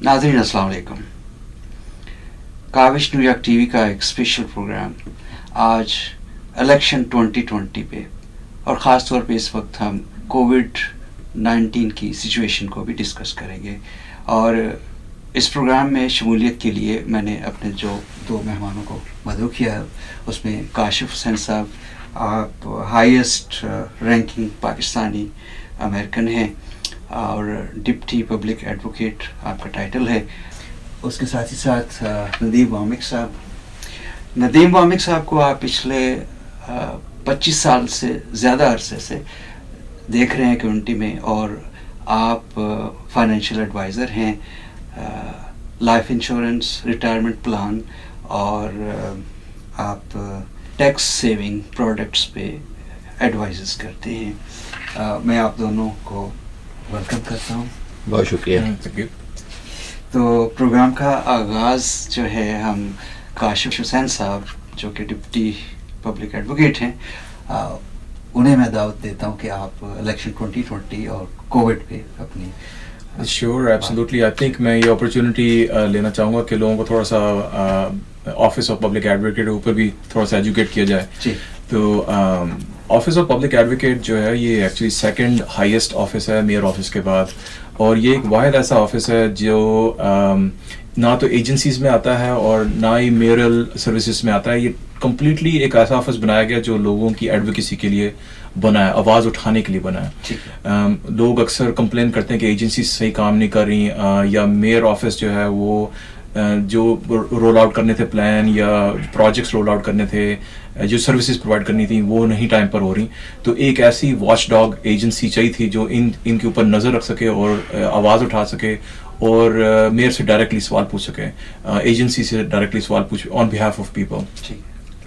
नाज़रीन अस्सलाम वालेकुम। काविश न्यूयॉर्क टीवी का एक स्पेशल प्रोग्राम आज इलेक्शन 2020 पे, और ख़ास तौर पे इस वक्त हम कोविड-19 की सिचुएशन को भी डिस्कस करेंगे। और इस प्रोग्राम में शमूलियत के लिए मैंने अपने जो दो मेहमानों को मदऊ किया है, उसमें काशिफ हुसैन साहब, आप हाईएस्ट रैंकिंग पाकिस्तानी अमेरिकन हैं और डिप्टी पब्लिक एडवोकेट आपका टाइटल है। उसके साथ ही साथ नदीम वामिक साहब। नदीम वामिक साहब को आप पिछले 25 साल से ज़्यादा अरसे से देख रहे हैं कम्युनिटी में, और आप फाइनेंशियल एडवाइज़र हैं, लाइफ इंश्योरेंस, रिटायरमेंट प्लान और आप टैक्स सेविंग प्रोडक्ट्स पे एडवाइजेस करते हैं। मैं आप दोनों को वेलकम करता हूँ। बहुत शुक्रिया। तो प्रोग्राम का आगाज़ जो है हम काशिफ हुसैन साहब जो कि डिप्टी पब्लिक एडवोकेट हैं, उन्हें मैं दावत देता हूँ कि आप इलेक्शन 2020 और कोविड पे अपनी श्योर एब्सोल्युटली। आई थिंक मैं ये अपॉर्चुनिटी लेना चाहूँगा कि लोगों को थोड़ा सा ऑफिस ऑफ पब्लिक एडवोकेट के ऊपर भी थोड़ा सा एजुकेट किया जाए। तो ऑफिस ऑफ पब्लिक एडवोकेट जो है ये एक्चुअली सेकंड हाईएस्ट ऑफिस है मेयर ऑफिस के बाद, और ये एक वाहिद ऐसा ऑफिस है जो ना तो एजेंसीज में आता है और ना ही मेयरल सर्विसेज में आता है। ये कम्प्लीटली एक ऐसा ऑफिस बनाया गया जो लोगों की एडवोकेसी के लिए बना है, आवाज़ उठाने के लिए बना है। लोग अक्सर कंप्लेन करते हैं कि एजेंसी सही काम नहीं कर रही, या मेयर ऑफिस जो है वो जो रोल आउट करने थे प्लान या प्रोजेक्ट्स रोल आउट करने थे, जो सर्विसेज प्रोवाइड करनी थी वो नहीं टाइम पर हो रही। तो एक ऐसी वॉच डॉग एजेंसी चाहिए थी जो इनके ऊपर नज़र रख सके और आवाज़ उठा सके और मेयर से डायरेक्टली सवाल पूछ सके, एजेंसी से डायरेक्टली सवाल पूछ ऑन बिहाफ ऑफ पीपल।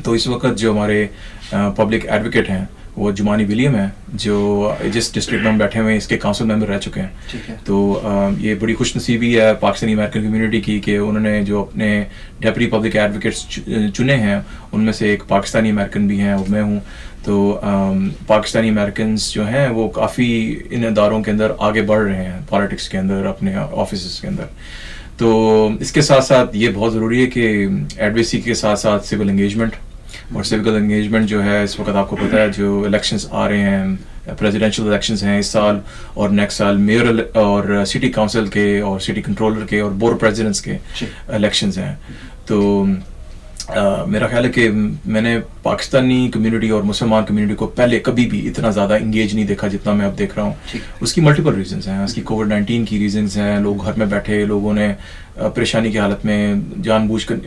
तो इस वक्त जो हमारे पब्लिक एडवोकेट हैं वो जुमानी विलियम है, जो जिस डिस्ट्रिक्ट में हम बैठे हुए हैं इसके काउंसिल मेंबर रह चुके हैं। तो ये बड़ी खुशनसीबी है पाकिस्तानी अमेरिकन कम्युनिटी की कि उन्होंने जो अपने डेप्यूटी पब्लिक एडवोकेट्स चुने हैं उनमें से एक पाकिस्तानी अमेरिकन भी हैं और मैं हूँ। तो पाकिस्तानी अमेरिकन जो हैं वो काफ़ी इन इदारों के अंदर आगे बढ़ रहे हैं, पॉलिटिक्स के अंदर, अपने ऑफिस के अंदर। तो इसके साथ साथ ये बहुत ज़रूरी है कि एडवोकेसी के साथ साथ सिविल इंगेजमेंट, और सिविल इंगेजमेंट जो है इस वक्त आपको पता है जो इलेक्शंस आ रहे हैं, प्रेसिडेंशियल इलेक्शंस हैं इस साल और नेक्स्ट साल, मेयरल और सिटी काउंसिल के और सिटी कंट्रोलर के और बोर्ड प्रेसिडेंट्स के इलेक्शंस हैं। तो मेरा ख्याल है कि मैंने पाकिस्तानी कम्युनिटी और मुसलमान कम्युनिटी को पहले कभी भी इतना ज़्यादा इंगेज नहीं देखा जितना मैं अब देख रहा हूँ। उसकी मल्टीपल रीजंस हैं, उसकी कोविड-19 की रीजंस हैं, लोग घर में बैठे, लोगों ने परेशानी की हालत में जानबूझ कर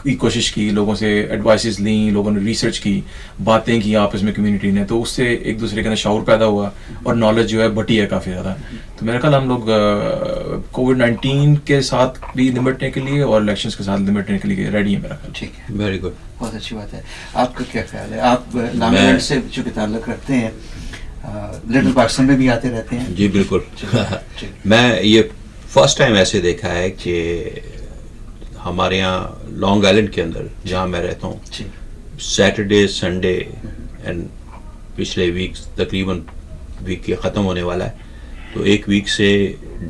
की कोशिश की, लोगों से एडवाइसेस ली, लोगों ने रिसर्च की, बातें की आपस में कम्युनिटी ने, तो उससे एक दूसरे के अंदर शऊर पैदा हुआ और नॉलेज जो है बटी है काफ़ी ज़्यादा। तो मेरा ख्याल हम लोग कोविड-19 के साथ भी निपटने के लिए और इलेक्शंस के साथ निपटने के लिए रेडी है मेरा ख्याल। ठीक है, वेरी गुड, बहुत अच्छी बात है। आपका क्या ख्याल है? आप लाहौर से जो ताल्लुक़ रखते हैं, लिटिल पाकिस्तान में भी आते रहते हैं। जी बिल्कुल। मैं ये फर्स्ट टाइम ऐसे देखा है कि हमारे यहाँ लॉन्ग आइलैंड के अंदर जहाँ मैं रहता हूँ, सैटरडे संडे एंड पिछले वीक तकरीबन वीक के ख़त्म होने वाला है, तो एक वीक से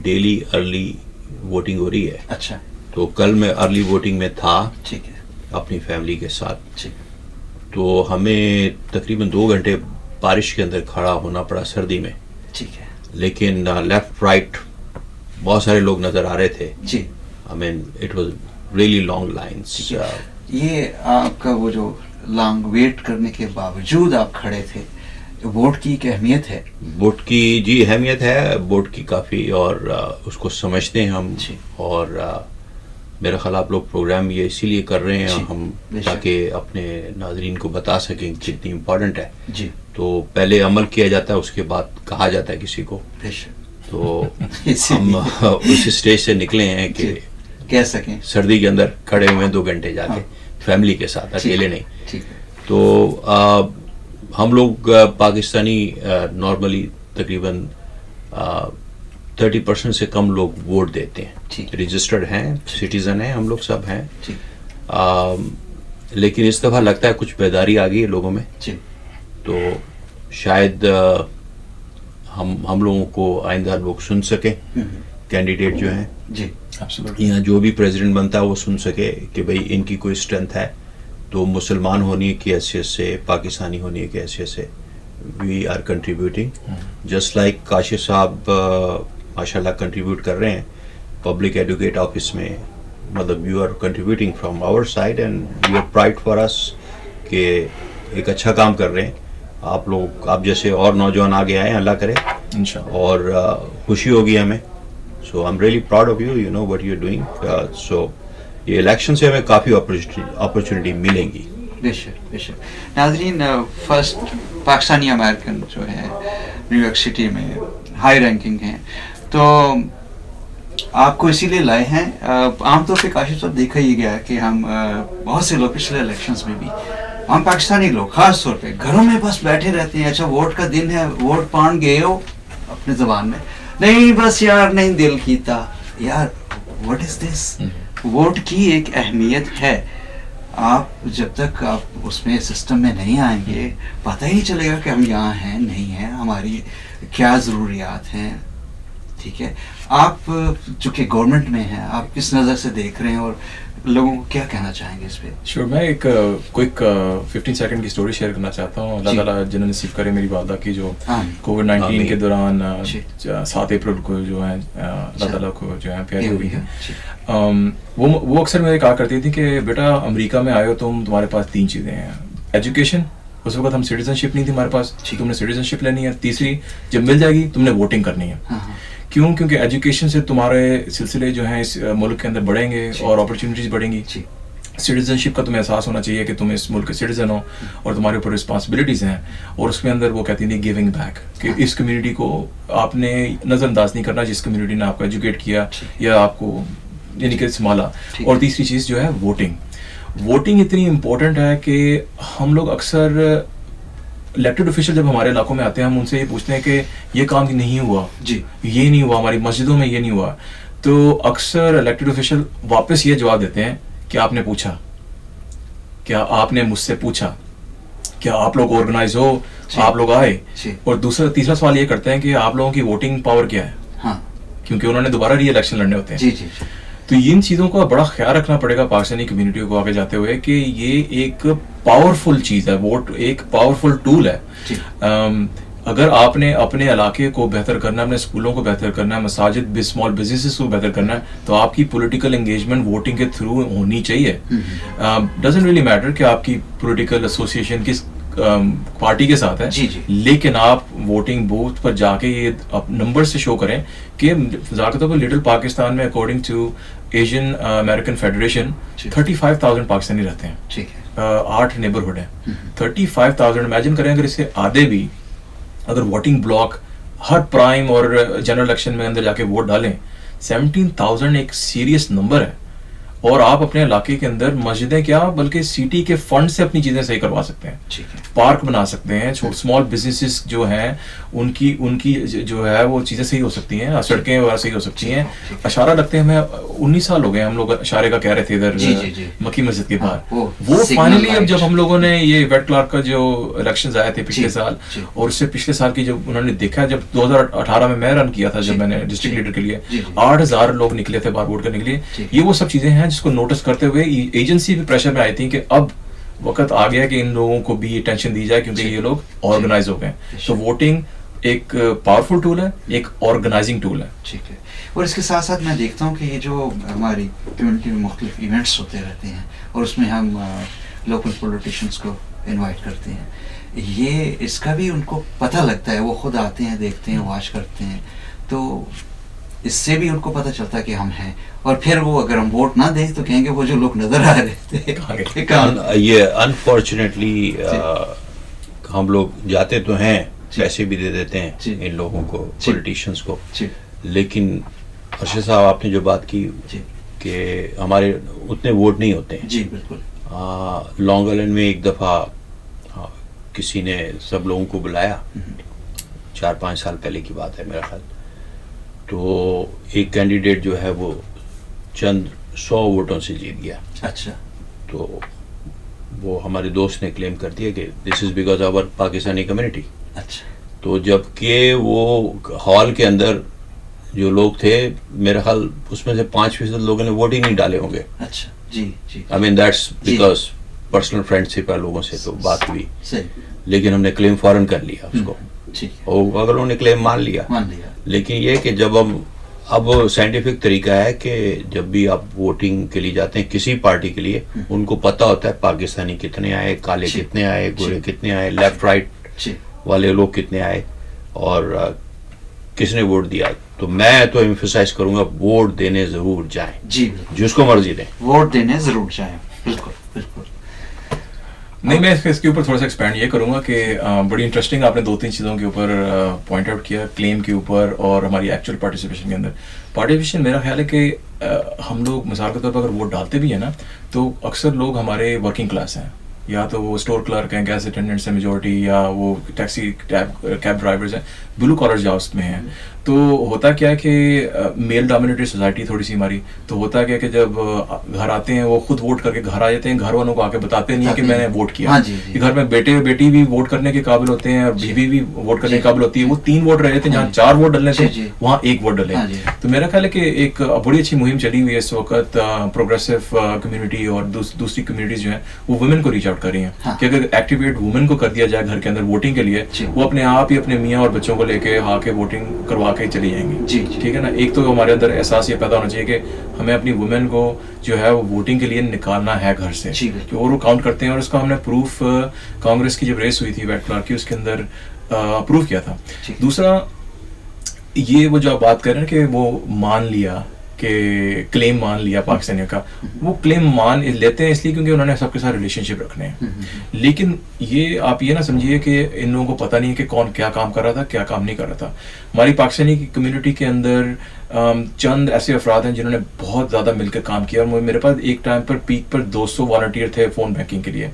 डेली अर्ली वोटिंग हो रही है। अच्छा। तो कल मैं अर्ली वोटिंग में था, ठीक है, अपनी फैमिली के साथ। तो हमें तकरीबन 2 घंटे बारिश के अंदर खड़ा होना पड़ा सर्दी में। ठीक है। लेकिन लेफ्ट राइट बहुत सारे लोग नजर आ रहे थे। जी। I mean it was really long lines. ये आपका वो जो लॉन्ग वेट करने के बावजूद आप खड़े थे, वोट की एक अहमियत है। वोट की जी अहमियत है, वोट की काफ़ी, और उसको समझते हैं हम। और मेरा ख्याल आप लोग प्रोग्राम ये इसीलिए कर रहे हैं हम, ताकि अपने नाजरीन को बता सकें कितनी इम्पोर्टेंट है। जी। तो पहले अमल किया जाता है, उसके बाद कहा जाता है किसी को। तो हम उस स्टेज से निकले हैं कि कह सकें सर्दी के अंदर खड़े हुए 2 घंटे जाके फैमिली के साथ, अकेले नहीं। ठीक है। तो हम लोग पाकिस्तानी नॉर्मली तकरीबन 30% से कम लोग वोट देते हैं, रजिस्टर्ड हैं, सिटीजन हैं, हम लोग सब हैं। लेकिन इस दफ़ा लगता है कुछ बेदारी आ गई है लोगों में। तो शायद हम लोगों को आइंदा लोग सुन सकें, कैंडिडेट जो हैं जी यहाँ जो भी प्रेसिडेंट बनता है वो सुन सके कि भाई इनकी कोई स्ट्रेंथ है, तो मुसलमान होने की हैसियत से, पाकिस्तानी होने की हैसियत से we are contributing, just like Kashif साहब माशाल्लाह कंट्रीब्यूट कर रहे हैं पब्लिक एडवोकेट ऑफिस में, मतलब you are contributing from our side and you are pride for us कि एक अच्छा काम कर रहे हैं आप लोग, आप जैसे और नौजवान आगे आए अल्लाह करे इंशाल्लाह, और खुशी होगी हमें. So I am really proud of you, you know what you are doing. So ये इलेक्शन से हमें काफ़ी अपॉर्चुनिटी मिलेंगी. बेशक बेशक. नाज़रीन, फर्स्ट पाकिस्तानी अमेरिकन जो है न्यूयॉर्क सिटी में हाई रैंकिंग हैं, तो आपको इसीलिए लाए हैं. आमतौर पे काशिफ साहब देखा ही गया कि हम बहुत से लोग पिछले इलेक्शंस में भी हम पाकिस्तानी लोग खास तौर पे घरों में बस बैठे रहते हैं. अच्छा वोट का दिन है, वोट पान गए हो, अपने ज़बान में नहीं बस यार नहीं दिल कीता यार. What is this? वोट की एक अहमियत है. आप जब तक आप उसमें सिस्टम में नहीं आएंगे पता ही नहीं चलेगा कि हम यहाँ हैं नहीं हैं, हमारी क्या ज़रूरियात हैं. ठीक है, आप चूँकि गवर्नमेंट में हैं, आप किस नज़र से देख रहे हैं और लोगों को क्या कहना चाहेंगे इस पे? श्योर, मैं एक क्विक 15 सेकंड की स्टोरी शेयर करना चाहता हूँ. अल्लाह ताला जिन्हें नसीब करे मेरी वालदा की जो कोविड-19 के दौरान 7 अप्रैल को जो है अल्लाह ताला को जो है प्यारी हुई है. वो अक्सर मेरे कहा करती थी कि बेटा अमेरिका में आए हो तुम, तुम्हारे पास 3 चीज़ें हैं. एजुकेशन, उस वक्त हम सिटीजनशिप नहीं थी हमारे पास, तुमने सिटीजनशिप लेनी है. तीसरी, जब मिल जाएगी तुमने वोटिंग करनी है. क्यों? क्योंकि एजुकेशन से तुम्हारे सिलसिले जो हैं इस मुल्क के अंदर बढ़ेंगे और अपॉर्चुनिटीज बढ़ेंगी. सिटीजनशिप का तुम्हें एहसास होना चाहिए कि तुम इस मुल्क के सिटीजन हो और तुम्हारे ऊपर रिस्पॉन्सिबिलिटीज़ हैं. और उसके अंदर वो कहती थी गिविंग बैक, कि इस कम्युनिटी को आपने नज़रअंदाज नहीं करना जिस कम्युनिटी ने आपको एजुकेट किया या आपको यानी कि संभाला. और तीसरी चीज़ जो है वोटिंग. वोटिंग इतनी इम्पोर्टेंट है कि हम लोग अक्सर इलेक्टेड ऑफिशियल जब हमारे इलाकों में आते हैं हम उनसे ये पूछते हैं कि ये काम नहीं हुआ जी, ये नहीं हुआ, हमारी मस्जिदों में ये नहीं हुआ. तो अक्सर इलेक्टेड ऑफिशियल वापस ये जवाब देते हैं कि आपने पूछा, क्या आपने मुझसे पूछा, क्या आप लोग ऑर्गेनाइज हो, आप लोग आए. और तीसरा सवाल ये करते हैं कि आप लोगों की वोटिंग पावर क्या है. हाँ, क्योंकि उन्होंने दोबारा री इलेक्शन लड़ने होते हैं. जी जी. तो इन चीज़ों का बड़ा ख्याल रखना पड़ेगा पाकिस्तानी कम्युनिटी को आगे जाते हुए कि ये एक पावरफुल चीज़ है. वोट एक पावरफुल टूल है. अगर आपने अपने इलाके को बेहतर करना है, अपने स्कूलों को बेहतर करना है, मसाजिद स्मॉल बिजनेसेस को बेहतर करना है, तो आपकी पॉलिटिकल एंगेजमेंट वोटिंग के थ्रू होनी चाहिए. डजंट रियली मैटर कि आपकी पॉलिटिकल एसोसिएशन किस पार्टी के साथ है. जी जी. लेकिन आप वोटिंग बूथ पर जाके ये नंबर से शो करें कि ज़ाहिर पर लिटिल पाकिस्तान में according to Asian American Federation 35,000 Pakistani रहते हैं. ठीक है. 8 नेबरहुड है. 35,000. इमेजिन करें अगर इससे आधे भी अगर वोटिंग ब्लॉक हर प्राइम और जनरल इलेक्शन में अंदर जाके वोट डालें, 17,000 एक सीरियस नंबर है. और आप अपने इलाके के अंदर मस्जिदें क्या बल्कि सिटी के फंड से अपनी चीज़ें सही करवा सकते हैं. पार्क बना सकते हैं, स्मॉल बिजनेसेस जो हैं उनकी जो है वो चीज़ें सही हो सकती हैं, सड़कें वगैरह सही हो सकती हैं. अशारा लगते हैं, हमें 19 साल हो गए हम लोग अशारे का कह रहे थे इधर मक्की मस्जिद के बाहर. वो फाइनली अब जब हम लोगों ने ये वेट क्लार्क का जो इलेक्शन आए थे पिछले साल और उससे पिछले साल की जब उन्होंने देखा, जब 2018 में मैं रन किया था जब मैंने डिस्ट्रिक्ट लीडर के लिए 8,000 लोग निकले थे बाहर वोट करने के लिए. ये वो सब चीज़ें हैं जिसको नोटिस करते हुए एजेंसी भी प्रेशर में आई थी कि अब वक्त आ गया कि इन लोगों को भी अटेंशन दी जाए क्योंकि ये लोग ऑर्गेनाइज हो गए. तो वोटिंग एक पावरफुल टूल है, एक ऑर्गेनाइजिंग टूल है. ठीक है. और इसके साथ साथ मैं देखता हूँ कि ये जो हमारी कम्युनिटी में मुख्तलिफ इवेंट्स होते रहते हैं और उसमें हम लोकल पॉलिटिशियंस को इनवाइट करते हैं, ये इसका भी उनको पता लगता है. वो खुद आते हैं, देखते हैं, वॉच करते हैं, तो इससे भी उनको पता चलता है कि हम हैं. और फिर वो अगर हम वोट ना दें तो कहेंगे वो जो लोग नजर आ रहे थे. ये अनफॉर्चुनेटली हम लोग जाते तो हैं, पैसे भी दे देते हैं इन लोगों को, पॉलिटिशियंस को. लेकिन अर्शद साहब आपने जो बात की कि हमारे उतने वोट नहीं होते हैं. जी बिल्कुल. लॉन्ग आइलैंड में एक दफ़ा किसी ने सब लोगों को बुलाया, 4-5 साल पहले की बात है मेरा ख्याल. तो एक कैंडिडेट जो है वो चंद 100 वोटों से जीत गया. अच्छा. तो वो हमारे दोस्त ने क्लेम कर दिया कि this is because our Pakistani community. अच्छा. तो जबकि वो हॉल के अंदर جو لوگ تھے میرا خیال اس میں سے 5% لوگوں نے ووٹ ہی نہیں ڈالے ہوں گے. اچھا جی جی. آئی مین دیٹس بیکاز پرسنل فرینڈ شپ ہے لوگوں سے تو بات ہوئی, لیکن ہم نے کلیم فوراً کر لیا اس کو, اور اگر انہوں نے کلیم مان لیا. لیکن یہ کہ جب ہم اب سائنٹیفک طریقہ ہے کہ جب بھی آپ ووٹنگ کے لیے جاتے ہیں کسی پارٹی کے لیے, ان کو پتہ ہوتا ہے پاکستانی کتنے آئے, کالے کتنے آئے, گورے کتنے آئے, لیفٹ رائٹ والے لوگ کتنے آئے, اور کس نے ووٹ دیا. تو میں تو ایمفسائز کروں گا ووٹ دینے ضرور جائیں, جی جس کو مرضی دیں, ووٹ دینے ضرور جائیں. بالکل بالکل. نہیں, میں اس کے اوپر تھوڑا سا ایکسپینڈ یہ کروں گا کہ بڑی انٹرسٹنگ آپ نے 2-3 چیزوں کے اوپر پوائنٹ آؤٹ کیا, کلیم کے اوپر اور ہماری ایکچوئل پارٹیسپیشن کے اندر. پارٹیسپیشن میرا خیال ہے کہ ہم لوگ مثال کے طور پر اگر ووٹ ڈالتے بھی ہیں نا, تو اکثر لوگ ہمارے ورکنگ کلاس ہیں, یا تو وہ اسٹور کلرک ہیں, گیس اٹینڈنٹس ہیں میجورٹی, یا وہ ٹیکسی کیب ڈرائیورز ہیں, بلو کالر جابس میں ہیں. تو ہوتا کیا ہے کہ میل ڈومینیٹڈ سوسائٹی تھوڑی سی ہماری, تو ہوتا کیا کہ جب گھر آتے ہیں وہ خود ووٹ کر کے گھر آ جاتے ہیں, گھر والوں کو آ کے بتاتے نہیں کہ میں نے ووٹ کیا. گھر میں بیٹے بیٹی بھی ووٹ کرنے کے قابل ہوتے ہیں, اور بیوی بھی ووٹ کرنے کے قابل ہوتی ہے. وہ 3 ووٹ رہے تھے, جہاں 4 ووٹ ڈلنے تھے وہاں 1 ووٹ ڈلے. تو میرا خیال ہے کہ ایک بڑی اچھی مہم چلی ہوئی ہے اس وقت, پروگریسو کمیونٹی اور دوسری کمیونٹیز جو ہیں وہ وومن کو ریچ آؤٹ کر رہی ہیں کہ اگر ایکٹیویٹ وومن کو کر دیا جائے گھر کے اندر ووٹنگ کے لیے, وہ اپنے آپ ہی اپنے میاں اور بچوں کو لے کے آ کے ووٹنگ کروا کے چلی جائیں گی. ٹھیک ہے نا. ایک تو ہمارے اندر احساس یہ پیدا ہونا چاہیے کہ ہمیں اپنی وومن کو جو ہے وہ ووٹنگ کے لیے نکالنا ہے گھر سے, کہ وہ کاؤنٹ کرتے ہیں. اور اس کا ہم نے پروف کانگریس کی جب ریس ہوئی تھی ویٹ کلارک کی, اس کے اندر پروف کیا تھا. دوسرا یہ وہ جو آپ بات کر رہے ہیں کہ وہ مان لیا کہ کلیم مان لیا پاکستانیوں کا, وہ کلیم مان لیتے ہیں اس لیے کیونکہ انہوں نے سب کے ساتھ ریلیشن شپ رکھنے ہیں. لیکن یہ آپ یہ نہ سمجھیے کہ ان لوگوں کو پتہ نہیں ہے کہ کون کیا کام کر رہا تھا, کیا کام نہیں کر رہا تھا. ہماری پاکستانی کی کمیونٹی کے اندر چند ایسے افراد ہیں جنہوں نے بہت زیادہ مل کر کام کیا, اور میرے پاس ایک ٹائم پر پیک پر 200 والنٹیئر تھے فون بینکنگ کے لیے.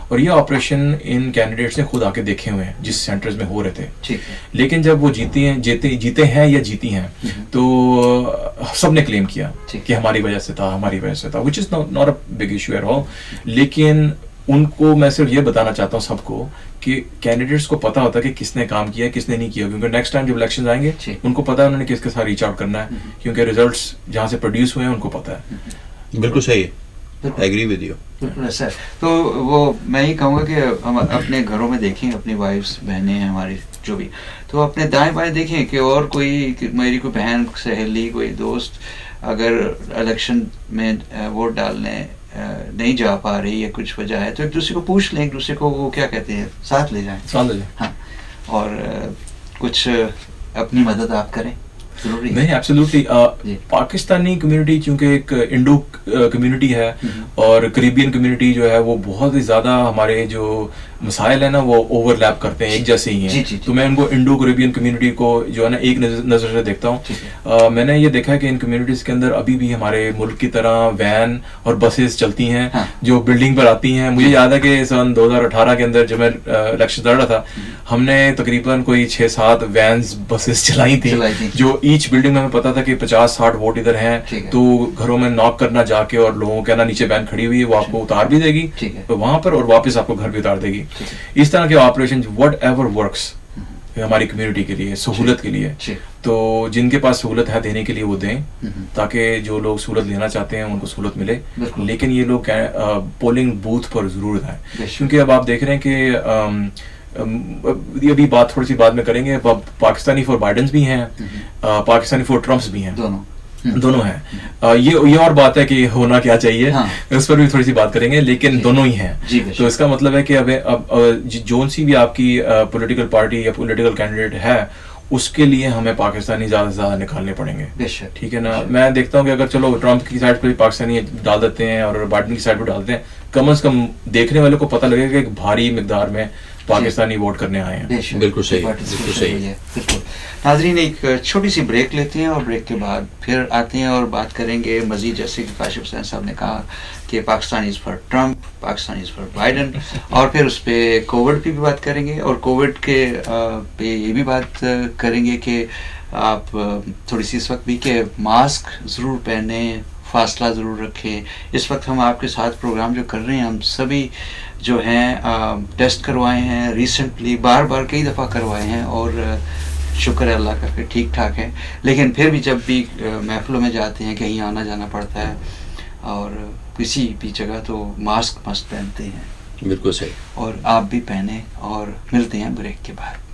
اور یہ آپریشن ان کینڈیڈیٹس نے خود آ کے دیکھے ہوئے ہیں جس سینٹرز میں ہو رہے تھے. لیکن جب وہ جیتے ہیں یا جیتی ہیں تو سب نے کلیم کیا کہ ہماری وجہ سے تھا, ہماری وجہ سے تھا, which is not a big issue at all. لیکن ان کو میں صرف یہ بتانا چاہتا ہوں سب کو کہ کینڈیڈیٹس کو پتا ہوتا ہے کہ کس نے کام کیا, کس نے نہیں کیا, کیونکہ نیکسٹ ٹائم جب الیکشن آئیں گے ان کو پتا ہے انہوں نے کس کے ساتھ ریچ آؤٹ کرنا ہے, کیونکہ ریزلٹس جہاں سے پروڈیوس ہوئے ہیں ان کو پتا ہے. بالکل صحیح ہے, ایگری ود یو. بالکل سر. تو وہ میں یہ کہوں گا کہ ہم اپنے گھروں میں دیکھیں, اپنی وائفس بہنیں ہیں ہماری جو بھی, تو اپنے دائیں بائیں دیکھیں کہ اور کوئی میری کوئی بہن سہیلی کوئی دوست اگر الیکشن میں ووٹ ڈالنے نہیں جا پا رہی ہے, کچھ وجہ ہے, تو ایک دوسرے کو پوچھ لیں, ایک دوسرے کو وہ کیا کہتے ہیں ساتھ لے جائیں. ہاں, اور کچھ اپنی مدد آپ کریں. نہیں, ایبسلیوٹلی. پاکستانی کمیونٹی چونکہ ایک انڈو کمیونٹی ہے اور کریبین کمیونٹی جو ہے وہ بہت ہی زیادہ ہمارے جو مسائل ہیں نا وہ اوور لیپ کرتے ہیں, ایک جیسے ہی ہیں. تو میں ان کو انڈو کریبین کمیونٹی کو جو ہے نا ایک نظر سے دیکھتا ہوں. میں نے یہ دیکھا ہے کہ ان کمیونٹیز کے اندر ابھی بھی ہمارے ملک کی طرح وین اور بسیز چلتی ہیں جو بلڈنگ پر آتی ہیں. مجھے یاد ہے کہ سن 2018 کے اندر جب میں الیکشن لڑ رہا تھا, ہم نے تقریباً کوئی 6-7 وینز بسیز چلائی تھیں, جو ایچ بلڈنگ میں ہمیں پتا تھا کہ 50-60 ووٹ ادھر ہیں, تو گھروں میں ناک کرنا جا کے اور لوگوں کو کہنا نیچے وین کھڑی ہوئی ہے, وہ آپ کو اتار بھی دے گی وہاں پر اور واپس آپ کو گھر بھی اتار دے گی. اس طرح کے آپریشن وٹ ایور ورکس ہماری کمیونٹی کے لیے, سہولت کے لیے. تو جن کے پاس سہولت ہے دینے کے لیے وہ دیں, تاکہ جو لوگ سہولت لینا چاہتے ہیں ان کو سہولت ملے. لیکن یہ لوگ پولنگ بوتھ پر ضرور ہیں, کیونکہ اب آپ دیکھ رہے ہیں کہ ابھی بات تھوڑی سی بعد میں کریں گے, پاکستانی فور بائیڈنس بھی ہیں, پاکستانی فور ٹرمپس بھی ہیں, دونوں ہیں. یہ اور بات ہے کہ ہونا کیا چاہیے, اس پر بھی تھوڑی سی بات کریں گے, لیکن دونوں ہی ہیں. تو اس کا مطلب ہے کہ اب جون سی بھی آپ کی پولیٹیکل پارٹی یا پولیٹیکل کینڈیڈیٹ ہے اس کے لیے ہمیں پاکستانی زیادہ سے زیادہ نکالنے پڑیں گے. ٹھیک ہے نا. میں دیکھتا ہوں کہ اگر چلو ٹرمپ کی سائڈ پہ پاکستانی ڈال دیتے ہیں اور بائیڈن کی سائڈ پہ ڈالتے ہیں, کم از کم دیکھنے والے کو پتہ لگے گا کہ ایک بھاری مقدار میں پاکستانی ووٹ کرنے آئے ہیں. بالکل صحیح, بالکل صحیح. ناظرین ایک چھوٹی سی بریک لیتے ہیں اور بریک کے بعد پھر آتے ہیں اور بات کریں گے مزید, جیسے کہ کاشف حسین صاحب نے کہا کہ Pakistani is for Trump, Pakistani is for Biden, اور پھر اس پہ کووڈ پہ بھی بات کریں گے, اور کووڈ کے پہ یہ بھی بات کریں گے کہ آپ تھوڑی سی اس وقت بھی کہ ماسک ضرور پہنیں, فاصلہ ضرور رکھیں. اس وقت ہم آپ کے ساتھ پروگرام جو کر رہے ہیں ہم سبھی جو ہیں ٹیسٹ کروائے ہیں ریسنٹلی, بار کئی دفعہ کروائے ہیں, اور شکر ہے اللہ کا کہ ٹھیک ٹھاک ہے، لیکن پھر بھی جب بھی محفلوں میں جاتے ہیں، کہیں آنا جانا پڑتا ہے اور کسی بھی جگہ تو ماسک مست پہنتے ہیں. بالکل صحیح. اور آپ بھی پہنیں، اور ملتے ہیں بریک کے بعد.